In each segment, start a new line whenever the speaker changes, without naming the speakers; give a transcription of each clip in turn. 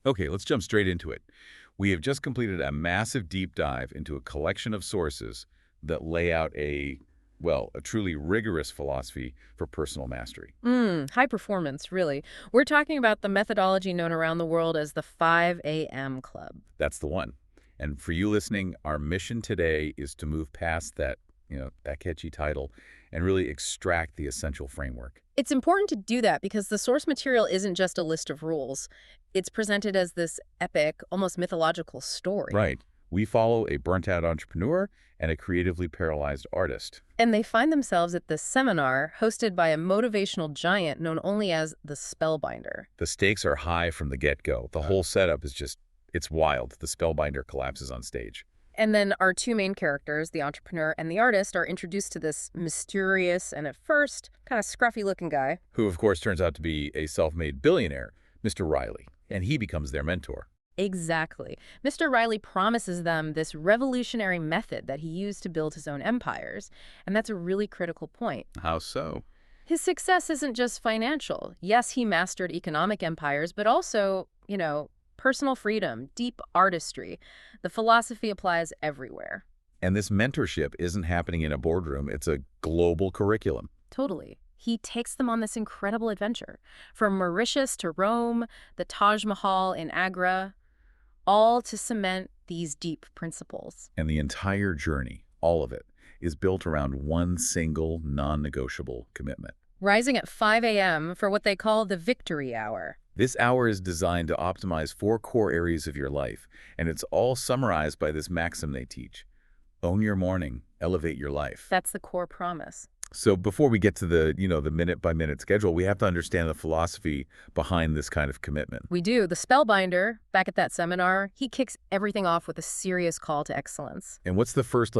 Okay, let's jump straight into it. We have just completed a massive deep dive into a collection of sources that lay out a truly rigorous philosophy for personal mastery.
High performance, really. We're talking about the methodology known around the world as the 5 a.m. Club.
That's the one. And for you listening, our mission today is to move past that catchy title and really extract the essential framework.
It's important to do that because the source material isn't just a list of rules. It's presented as this epic, almost mythological story.
Right. We follow a burnt-out entrepreneur and a creatively paralyzed artist.
And they find themselves at this seminar hosted by a motivational giant known only as the Spellbinder.
The stakes are high from the get-go. The whole setup is it's wild. The spellbinder collapses on stage.
And then our two main characters, the entrepreneur and the artist, are introduced to this mysterious and at first kind of scruffy-looking guy.
Who, of course, turns out to be a self-made billionaire, Mr. Riley, and he becomes their mentor.
Exactly. Mr. Riley promises them this revolutionary method that he used to build his own empires, and that's a really critical point.
How so?
His success isn't just financial. Yes, he mastered economic empires, but also, personal freedom, deep artistry. The philosophy applies everywhere.
And this mentorship isn't happening in a boardroom. It's a global curriculum.
Totally. He takes them on this incredible adventure. From Mauritius to Rome, the Taj Mahal in Agra, all to cement these deep principles.
And the entire journey, all of it, is built around one single non-negotiable commitment.
Rising at 5 a.m. for what they call the victory hour.
This hour is designed to optimize 4 core areas of your life, and it's all summarized by this maxim they teach. Own your morning, elevate your life.
That's the core promise.
So before we get to the minute-by-minute schedule, we have to understand the philosophy behind this kind of commitment.
We do. The Spellbinder, back at that seminar, he kicks everything off with a serious call to excellence.
And what's the first,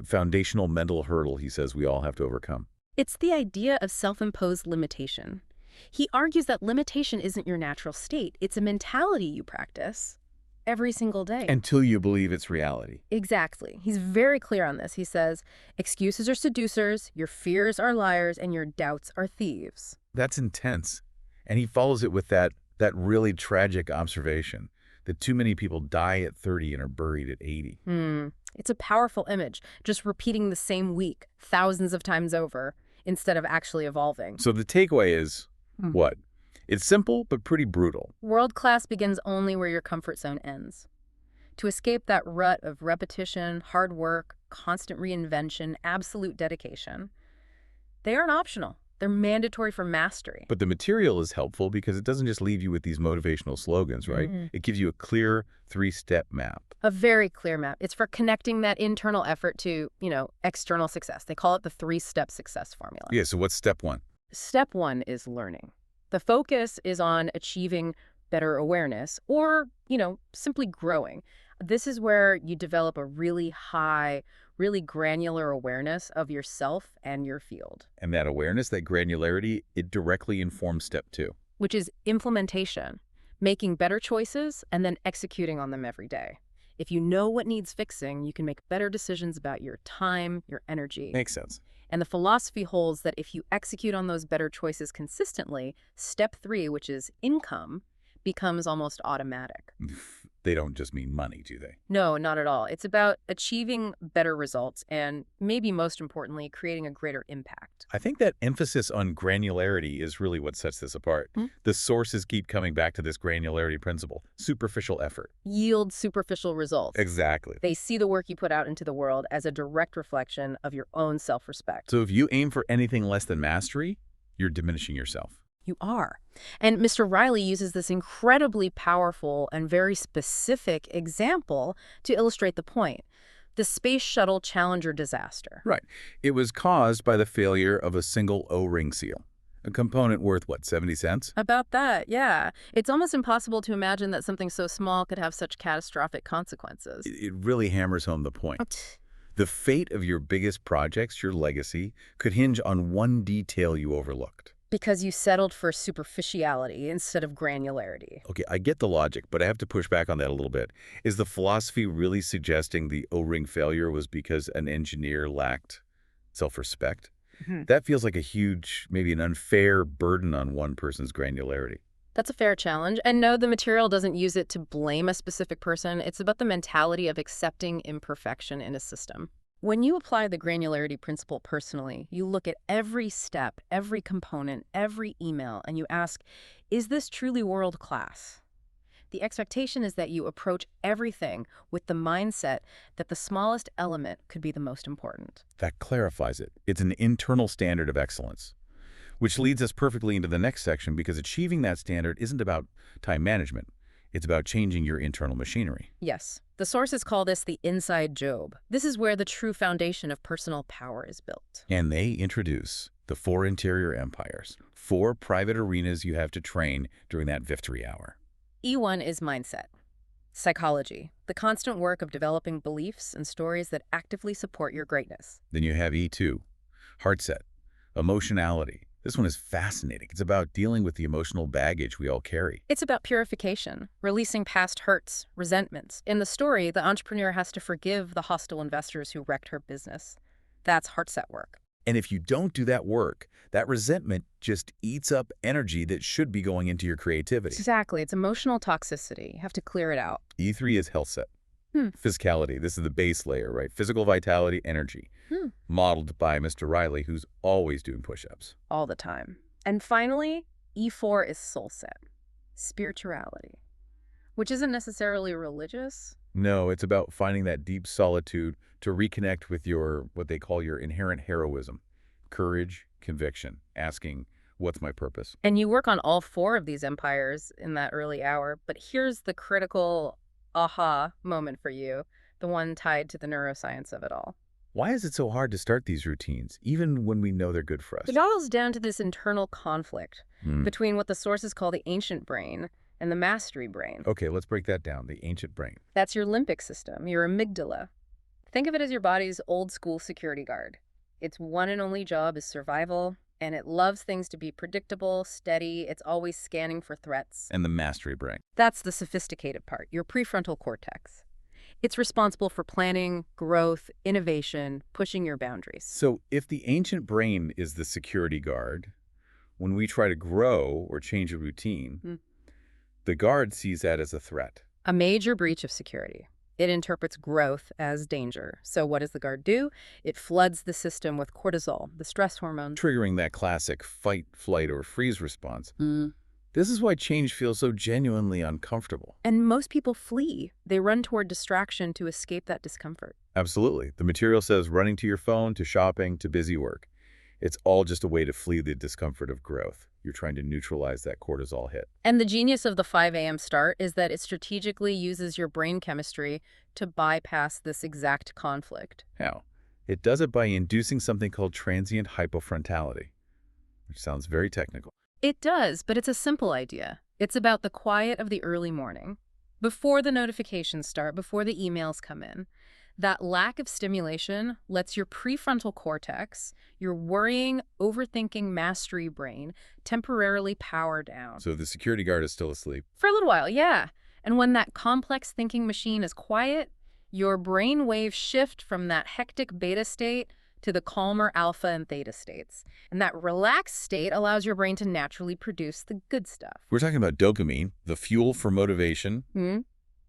foundational mental hurdle he says we all have to overcome?
It's the idea of self-imposed limitation. He argues that limitation isn't your natural state. It's a mentality you practice every single day.
Until you believe it's reality.
Exactly. He's very clear on this. He says, excuses are seducers, your fears are liars, and your doubts are thieves.
That's intense. And he follows it with that really tragic observation that too many people die at 30 and are buried at 80.
It's a powerful image, just repeating the same week thousands of times over instead of actually evolving.
So the takeaway is what? It's simple, but pretty brutal.
World class begins only where your comfort zone ends. To escape that rut of repetition, hard work, constant reinvention, absolute dedication, they aren't optional. They're mandatory for mastery.
But the material is helpful because it doesn't just leave you with these motivational slogans, right? It gives you a clear 3-step map.
A very clear map. It's for connecting that internal effort to, external success. They call it the 3-step success formula.
Yeah, so what's step 1?
Step 1 is learning. The focus is on achieving better awareness or, simply growing. This is where you develop a really high, really granular awareness of yourself and your field.
And that awareness, that granularity, it directly informs step 2.
Which is implementation, making better choices and then executing on them every day. If you know what needs fixing, you can make better decisions about your time, your energy.
Makes sense.
And the philosophy holds that if you execute on those better choices consistently, step 3, which is income, becomes almost automatic.
They don't just mean money, do they?
No, not at all. It's about achieving better results and, maybe most importantly, creating a greater impact.
I think that emphasis on granularity is really what sets this apart. The sources keep coming back to this granularity principle. Superficial effort.
Yield superficial results.
Exactly.
They see the work you put out into the world as a direct reflection of your own self-respect.
So if you aim for anything less than mastery, you're diminishing yourself.
You are. And Mr. Riley uses this incredibly powerful and very specific example to illustrate the point. The Space Shuttle Challenger disaster.
Right. It was caused by the failure of a single O-ring seal, a component worth, 70 cents?
About that, yeah. It's almost impossible to imagine that something so small could have such catastrophic consequences.
It really hammers home the point. The fate of your biggest projects, your legacy, could hinge on one detail you overlooked.
Because you settled for superficiality instead of granularity.
Okay, I get the logic, but I have to push back on that a little bit. Is the philosophy really suggesting the O-ring failure was because an engineer lacked self-respect? That feels like a huge, maybe an unfair burden on one person's granularity.
That's a fair challenge. And no, the material doesn't use it to blame a specific person. It's about the mentality of accepting imperfection in a system. When you apply the granularity principle personally, you look at every step, every component, every email, and you ask, is this truly world class? The expectation is that you approach everything with the mindset that the smallest element could be the most important.
That clarifies it. It's an internal standard of excellence, which leads us perfectly into the next section because achieving that standard isn't about time management. It's about changing your internal machinery.
Yes, the sources call this the inside job. This is where the true foundation of personal power is built.
And they introduce the 4 interior empires, 4 private arenas you have to train during that victory hour.
E1 is mindset. Psychology, the constant work of developing beliefs and stories that actively support your greatness.
Then you have E2, heart set, emotionality. This one is fascinating. It's about dealing with the emotional baggage we all carry.
It's about purification, releasing past hurts, resentments. In the story, the entrepreneur has to forgive the hostile investors who wrecked her business. That's heart set work.
And if you don't do that work, that resentment just eats up energy that should be going into your creativity.
Exactly. It's emotional toxicity. You have to clear it out.
E3 is health set.
Hmm.
Physicality, this is the base layer, right? Physical vitality, energy, modeled by Mr. Riley, who's always doing push-ups.
All the time. And finally, E4 is soul set. Spirituality, which isn't necessarily religious.
No, it's about finding that deep solitude to reconnect with your, what they call your inherent heroism, courage, conviction, asking, what's my purpose?
And you work on all 4 of these empires in that early hour. But here's the critical aha moment for you, the one tied to the neuroscience of it all.
Why is it so hard to start these routines, even when we know they're good for us?
It boils down to this internal conflict between what the sources call the ancient brain and the mastery brain.
Okay, let's break that down, the ancient brain.
That's your limbic system, your amygdala. Think of it as your body's old-school security guard. Its one and only job is survival, and it loves things to be predictable, steady. It's always scanning for threats.
And the mastery brain.
That's the sophisticated part, your prefrontal cortex. It's responsible for planning, growth, innovation, pushing your boundaries.
So if the ancient brain is the security guard, when we try to grow or change a routine, the guard sees that as a threat.
A major breach of security. It interprets growth as danger. So what does the guard do? It floods the system with cortisol, the stress hormone.
Triggering that classic fight, flight, or freeze response. This is why change feels so genuinely uncomfortable.
And most people flee. They run toward distraction to escape that discomfort.
Absolutely. The material says running to your phone, to shopping, to busy work. It's all just a way to flee the discomfort of growth. You're trying to neutralize that cortisol hit.
And the genius of the 5 a.m. start is that it strategically uses your brain chemistry to bypass this exact conflict.
How? It does it by inducing something called transient hypofrontality, which sounds very technical.
It does, but it's a simple idea. It's about the quiet of the early morning. Before the notifications start, before the emails come in, that lack of stimulation lets your prefrontal cortex, your worrying, overthinking mastery brain, temporarily power down.
So the security guard is still asleep.
For a little while, yeah. And when that complex thinking machine is quiet, your brain waves shift from that hectic beta state to the calmer alpha and theta states. And that relaxed state allows your brain to naturally produce the good stuff.
We're talking about dopamine, the fuel for motivation,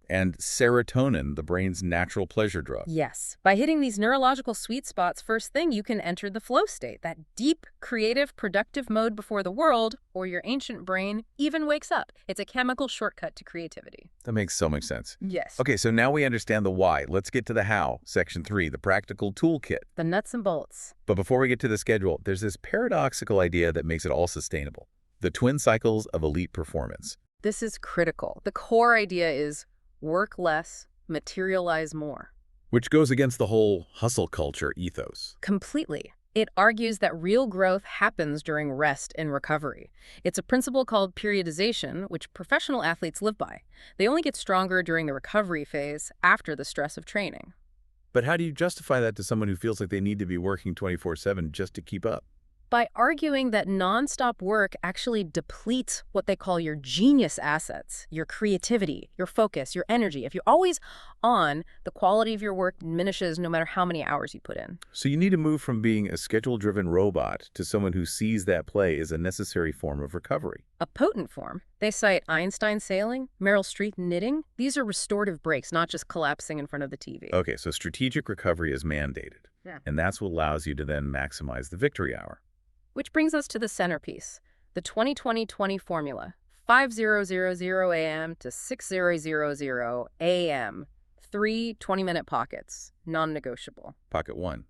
and serotonin, the brain's natural pleasure drug.
Yes. By hitting these neurological sweet spots first thing, you can enter the flow state, that deep, creative, productive mode before the world, or your ancient brain, even wakes up. It's a chemical shortcut to creativity.
That makes so much sense.
Yes.
Okay, so now we understand the why. Let's get to the how, section 3, the practical toolkit.
The nuts and bolts.
But before we get to the schedule, there's this paradoxical idea that makes it all sustainable. The twin cycles of elite performance.
This is critical. The core idea is work less, materialize more.
Which goes against the whole hustle culture ethos.
Completely. It argues that real growth happens during rest and recovery. It's a principle called periodization, which professional athletes live by. They only get stronger during the recovery phase after the stress of training.
But how do you justify that to someone who feels like they need to be working 24/7 just to keep up?
by arguing that nonstop work actually depletes what they call your genius assets, your creativity, your focus, your energy. If you're always on, the quality of your work diminishes no matter how many hours you put in.
So you need to move from being a schedule-driven robot to someone who sees that play as a necessary form of recovery.
A potent form. They cite Einstein sailing, Meryl Streep knitting. These are restorative breaks, not just collapsing in front of the TV.
Okay, so strategic recovery is mandated.
Yeah.
And that's what allows you to then maximize the victory hour.
Which brings us to the centerpiece, the 20-20-20 formula. 5000 a.m. to 6000 a.m. 3 20-minute pockets, non-negotiable.
Pocket 1,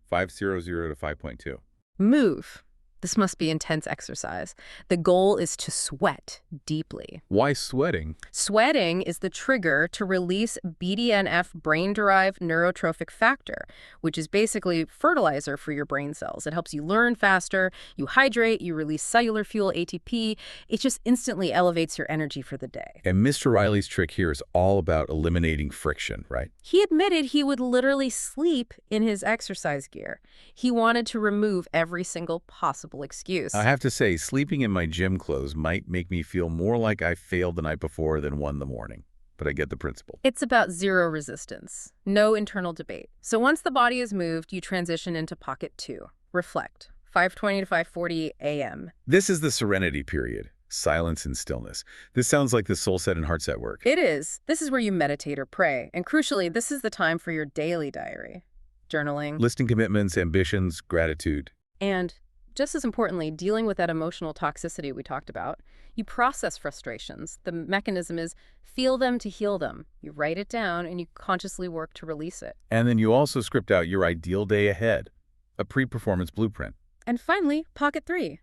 500 to 5.2.
Move. This must be intense exercise. The goal is to sweat deeply.
Why sweating?
Sweating is the trigger to release BDNF, brain-derived neurotrophic factor, which is basically fertilizer for your brain cells. It helps you learn faster, you hydrate, you release cellular fuel, ATP. It just instantly elevates your energy for the day.
And Mr. Riley's trick here is all about eliminating friction, right?
He admitted he would literally sleep in his exercise gear. He wanted to remove every single possible excuse.
I have to say, sleeping in my gym clothes might make me feel more like I failed the night before than won the morning. But I get the principle.
It's about zero resistance, no internal debate. So once the body is moved, you transition into pocket 2. Reflect. 5:20 to 5:40 a.m.
This is the serenity period. Silence and stillness. This sounds like the soul set and heart set work.
It is. This is where you meditate or pray. And crucially, this is the time for your daily diary. Journaling.
Listing commitments, ambitions, gratitude.
And just as importantly, dealing with that emotional toxicity we talked about. You process frustrations. The mechanism is feel them to heal them. You write it down and you consciously work to release it.
And then you also script out your ideal day ahead, a pre-performance blueprint.
And finally, pocket 3.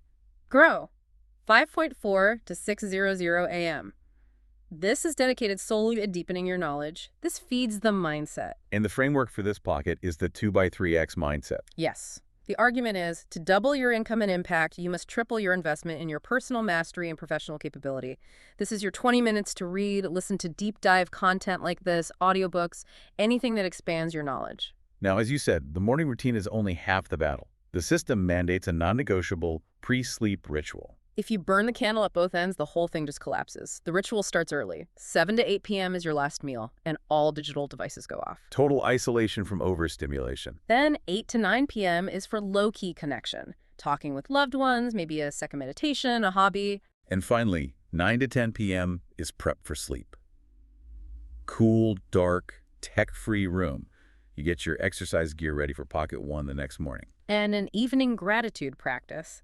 Grow. 5.4 to 6:00 a.m. This is dedicated solely to deepening your knowledge. This feeds the mindset.
And the framework for this pocket is the 2x3x mindset.
Yes. The argument is, to double your income and impact, you must triple your investment in your personal mastery and professional capability. This is your 20 minutes to read, listen to deep dive content like this, audiobooks, anything that expands your knowledge.
Now, as you said, the morning routine is only half the battle. The system mandates a non-negotiable pre-sleep ritual.
If you burn the candle at both ends, the whole thing just collapses. The ritual starts early. 7 to 8 p.m. is your last meal, and all digital devices go off.
Total isolation from overstimulation.
Then 8 to 9 p.m. is for low-key connection. Talking with loved ones, maybe a second meditation, a hobby.
And finally, 9 to 10 p.m. is prep for sleep. Cool, dark, tech-free room. You get your exercise gear ready for pocket 1 the next morning.
And an evening gratitude practice.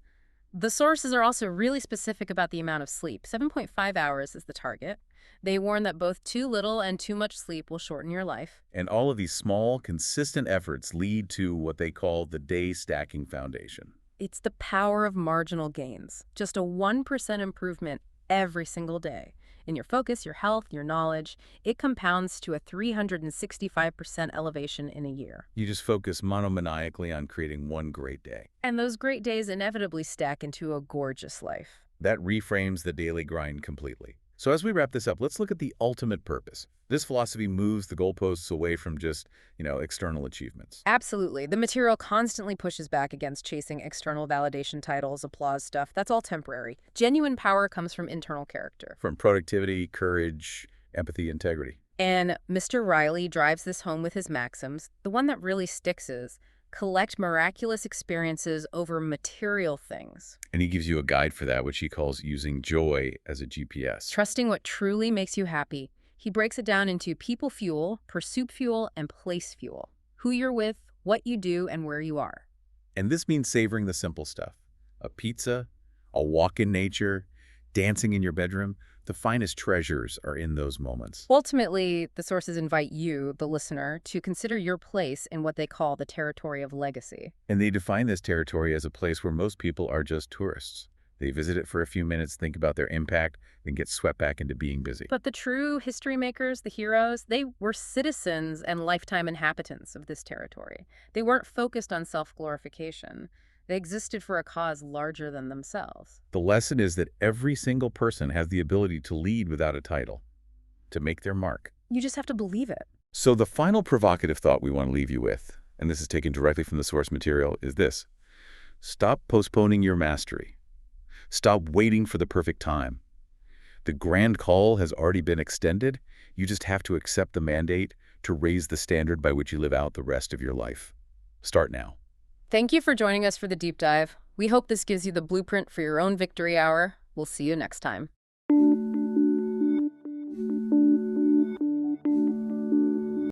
The sources are also really specific about the amount of sleep. 7.5 hours is the target. They warn that both too little and too much sleep will shorten your life.
And all of these small, consistent efforts lead to what they call the day stacking foundation.
It's the power of marginal gains. Just a 1% improvement every single day. In your focus, your health, your knowledge, it compounds to a 365% elevation in a year.
You just focus monomaniacally on creating one great day.
And those great days inevitably stack into a gorgeous life.
That reframes the daily grind completely. So as we wrap this up, let's look at the ultimate purpose. This philosophy moves the goalposts away from just, external achievements.
Absolutely. The material constantly pushes back against chasing external validation, titles, applause stuff. That's all temporary. Genuine power comes from internal character.
From productivity, courage, empathy, integrity.
And Mr. Riley drives this home with his maxims. The one that really sticks is, collect miraculous experiences over material things.
And he gives you a guide for that, which he calls using joy as a GPS.
Trusting what truly makes you happy. He breaks it down into people fuel, pursuit fuel, and place fuel. Who you're with, what you do, and where you are.
And this means savoring the simple stuff. A pizza, a walk in nature, dancing in your bedroom. The finest treasures are in those moments.
Ultimately, the sources invite you, the listener, to consider your place in what they call the territory of legacy.
And they define this territory as a place where most people are just tourists. They visit it for a few minutes, think about their impact, then get swept back into being busy.
But the true history makers, the heroes, they were citizens and lifetime inhabitants of this territory. They weren't focused on self-glorification. They existed for a cause larger than themselves.
The lesson is that every single person has the ability to lead without a title, to make their mark.
You just have to believe it.
So the final provocative thought we want to leave you with, and this is taken directly from the source material, is this. Stop postponing your mastery. Stop waiting for the perfect time. The grand call has already been extended. You just have to accept the mandate to raise the standard by which you live out the rest of your life. Start now.
Thank you for joining us for the deep dive. We hope this gives you the blueprint for your own victory hour. We'll see you next time.